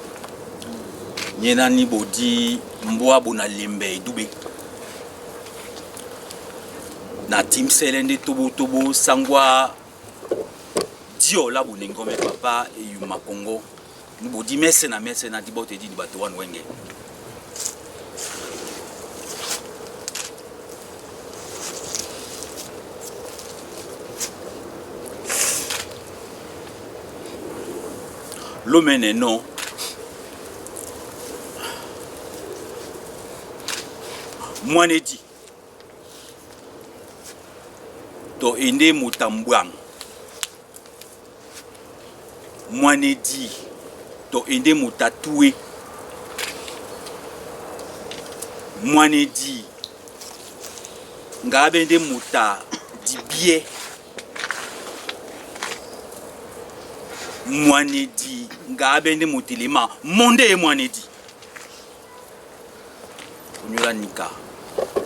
Nyena ni bodi mboa bonalimbe dube. Na timselende tobo sangwa dio la bonengome papa e yuma Congo. Ni bodi mese na dibote di bato wan wenge. L'homme non. Moi ne dit. To ende mutambwang. Moi ne dit. To ende mutatoué. Moi ne dit. Ngabende muta dibie. Mwanedi ngabende mutilima monde mwanedi onyola nika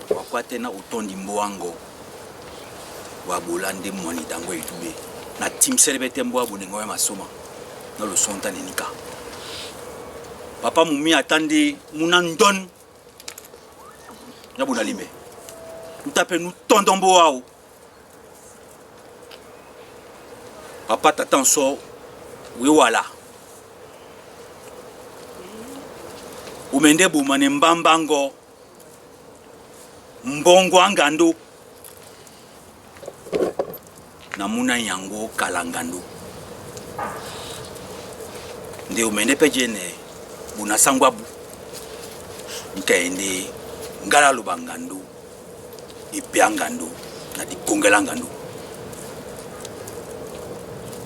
wakwatena utondi mboango wa bolande mwani dango etube na team celebrate mbo abonengo ya masoma na lo sonta nika papa mumi atande munandon ya bonalimbe utape nu tondombo wao papa tatanso we wala umende bumane mbambango mbongo angando namuna yango kalangando nde umende pejene buna sangwabu nkaende ngala lubangando ipiangando na dikongelangando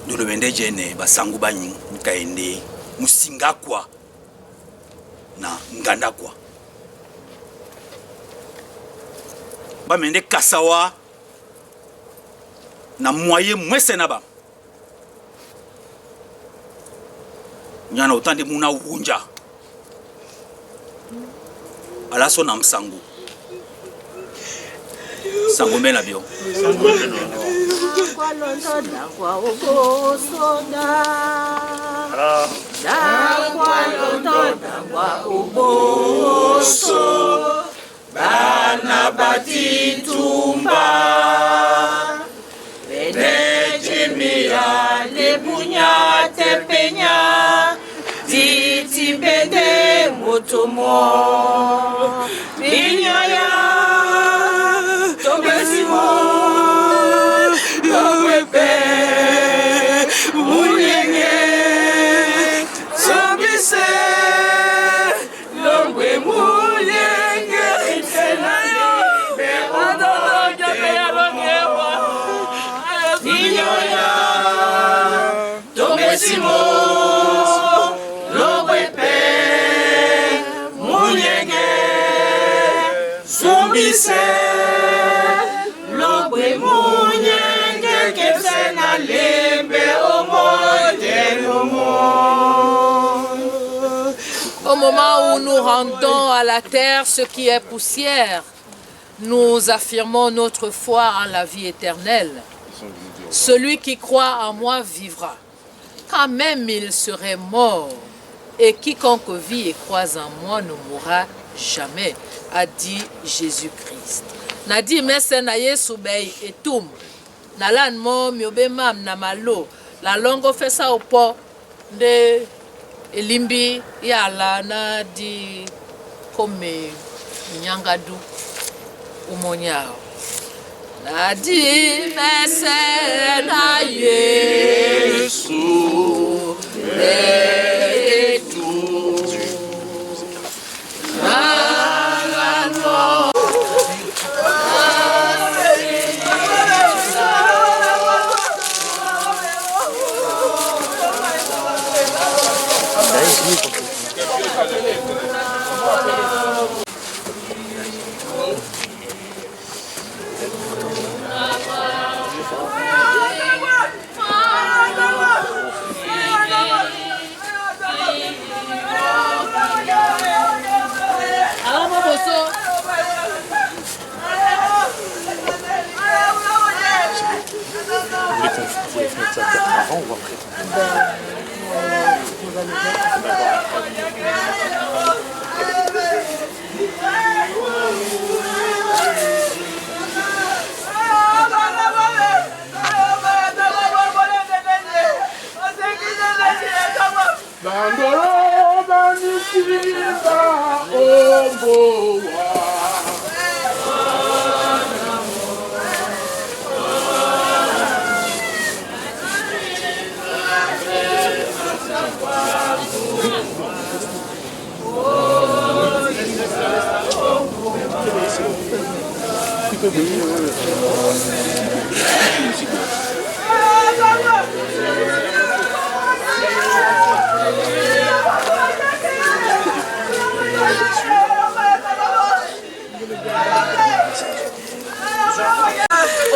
de le mende jene basangu banyi mukaende musinga kwa na nganda kwa ba mende kasawa na moyen mwese na ba nyana utande muna unja alaso na msangu sangu mbena bio kwa londoda kwa ubosoda da kwa londoda kwa uboso bana batitumba benejimia lebunya tepenya titibede motomo binyaya tobesimo lowepe munyenge sobise lowe munyenge itenani beodoja beyarongewa binyaya tobesimo lowepe munyenge sobise lowe munyenge kesena lembe Au moment où nous rendons à la terre ce qui est poussière, nous affirmons notre foi en la vie éternelle. Celui qui croit en moi vivra, quand même il serait mort. Et quiconque vit et croit en moi ne mourra jamais, a dit Jésus-Christ. Nadi mese na Yesu bei etum. Na lan mo miobemam na malo. La longo fesa opo de elimbi yala na di kome nyangadu umonyao. Nadi mese na Yesu bei etum.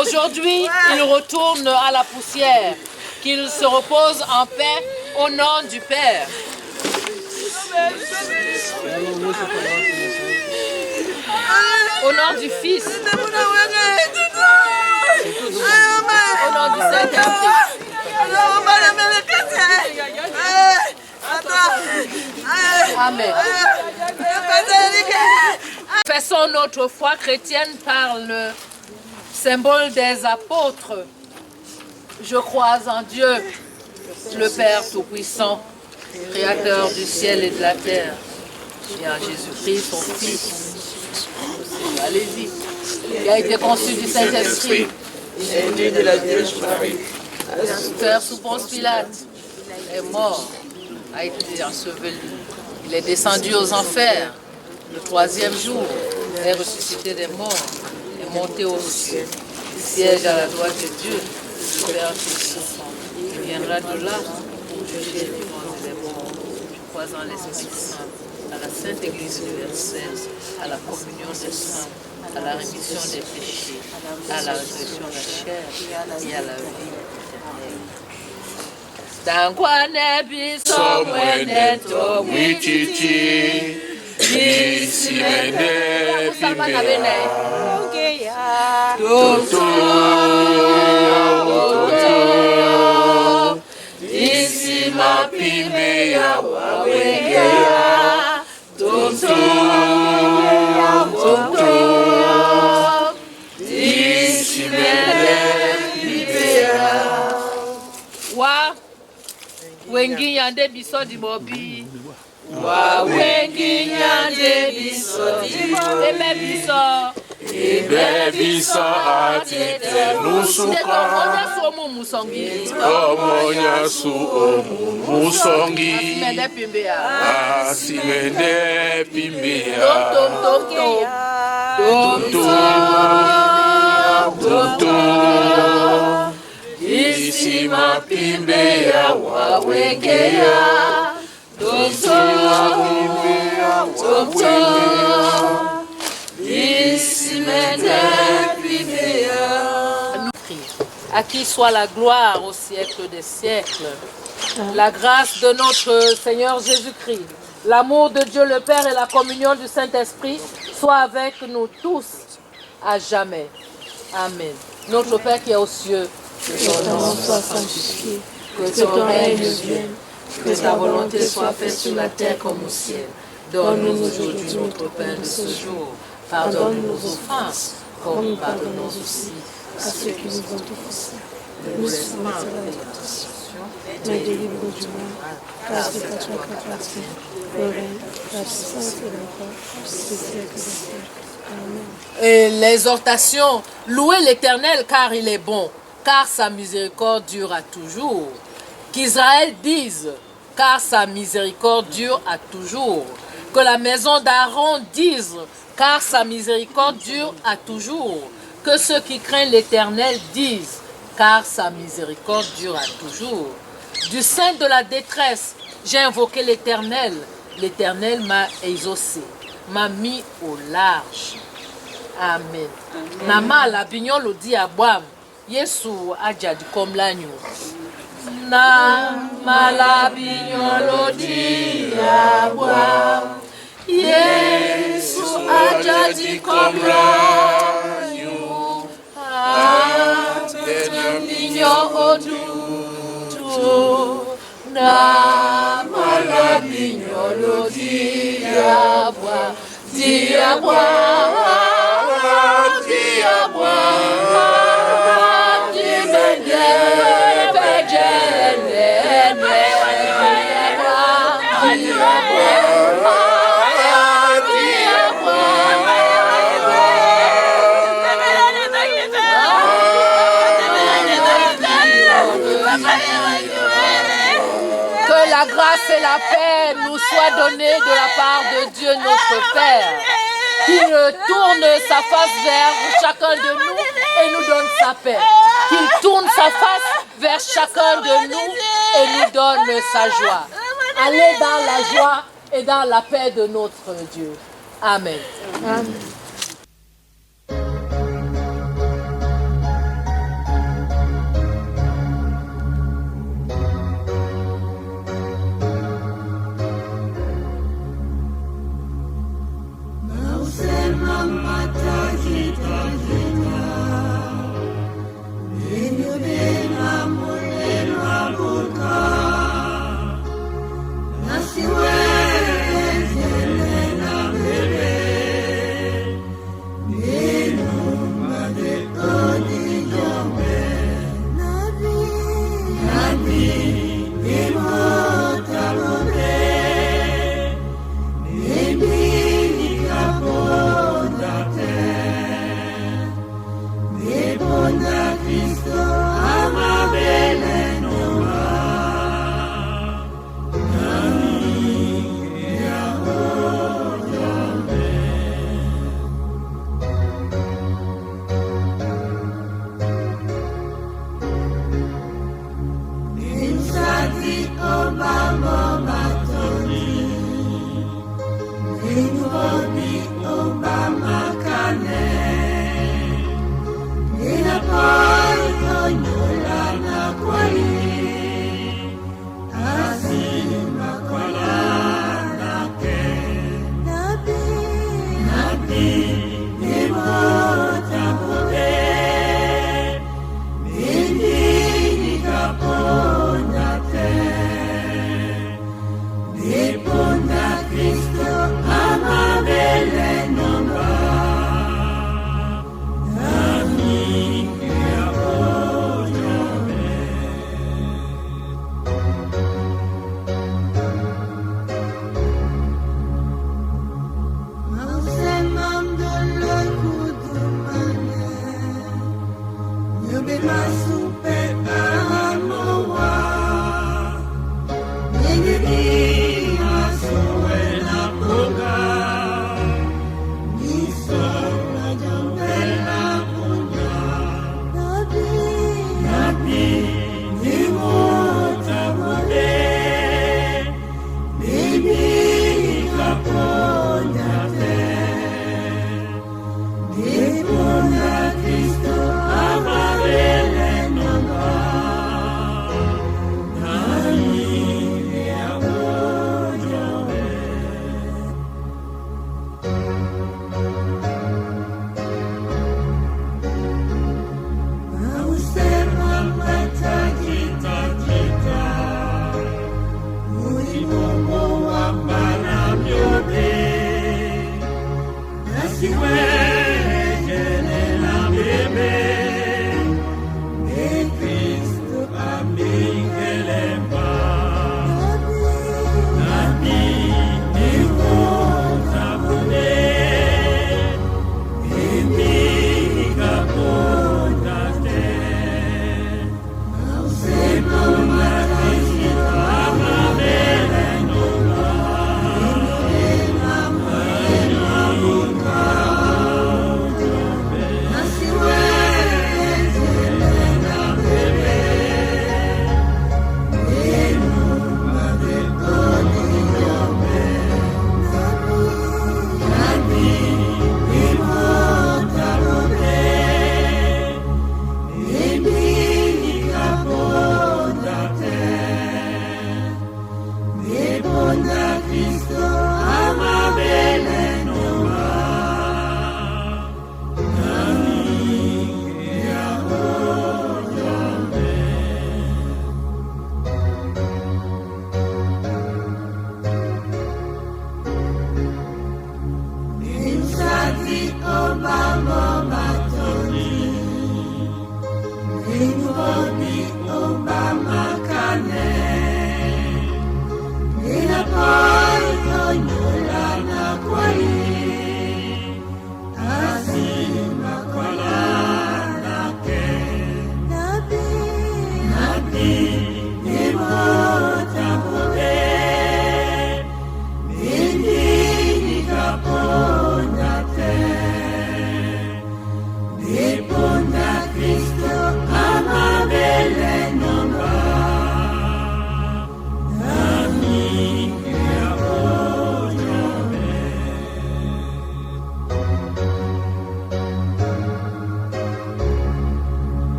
Aujourd'hui, il retourne à la poussière, qu'il se repose en paix au nom du Père. Au nom du Fils. Au nom du Saint-Esprit. Amen. Faisons notre foi chrétienne par le symbole des apôtres. Je crois en Dieu, le Père Tout-Puissant, Créateur du ciel et de la terre, et en Jésus-Christ, son Fils. Allez-y. Il a été conçu du Saint-Esprit. Il est né de la Vierge Marie. Père sous Ponce Pilate. Il est mort, a été enseveli. Il est descendu aux enfers. Le troisième jour, il est ressuscité des morts. Il est monté au ciel. Il siège à la droite de Dieu, le Père Tout-Puissant. Il viendra de là pour juger les vivants et les morts. Je crois en l'Esprit Saint, à la Sainte Église universelle, à la communion des saints, à la rémission des péchés, à la résurrection de la chair et à la vie éternelle. Dankwane biso mwene to wichichi isimene pimea toto isima pimea wawegea toto isimene pimea wa wengi yande biso di bobi wa wengi yande biso di bobi ebe biso atete nusuka omonya su omu musongi asimende pimbea isima pimbea wawegea à qui soit la gloire au siècle des siècles. La grâce de notre Seigneur Jésus-Christ, l'amour de Dieu le Père et la communion du Saint-Esprit soient avec nous tous à jamais. Amen. Notre Père qui est aux cieux, que ton nom soit sanctifié, que ton règne vienne, que ta volonté soit faite sur la terre comme au ciel. Donne-nous aujourd'hui notre pain de ce jour. Pardonne-nous nos offenses, comme nous pardonnons aussi à ceux qui nous ont offensés. Ne nous laisse pas entrer dans la tentation, mais délivre-nous du mal, car c'est à toi qu'appartient le règne, la puissance et la gloire, au siècle des siècles. Amen. Et l'exhortation, louez l'Éternel car il est bon, car sa miséricorde dure à toujours. Qu'Israël dise, car sa miséricorde dure à toujours. Que la maison d'Aaron dise, car sa miséricorde dure à toujours. Que ceux qui craignent l'Éternel disent, car sa miséricorde dure à toujours. Du sein de la détresse, j'ai invoqué l'Éternel. L'Éternel m'a exaucé, m'a mis au large. Amen. Nama la bignon lo di abwam. Yesu ajadi comme l'agneau. Nama la bignon lo di abwam. Yesu ajadi comme l'agneau. Atena bignon odutu. Nama la bignon lo di abwam. Di abwam. Que la grâce et la paix nous soient données de la part de Dieu notre Père, qu'il tourne sa face vers chacun de nous et nous donne sa paix. Qu'il tourne sa face vers chacun de nous et nous donne sa joie. Allez dans la joie et dans la paix de notre Dieu. Amen. Amen. Masupe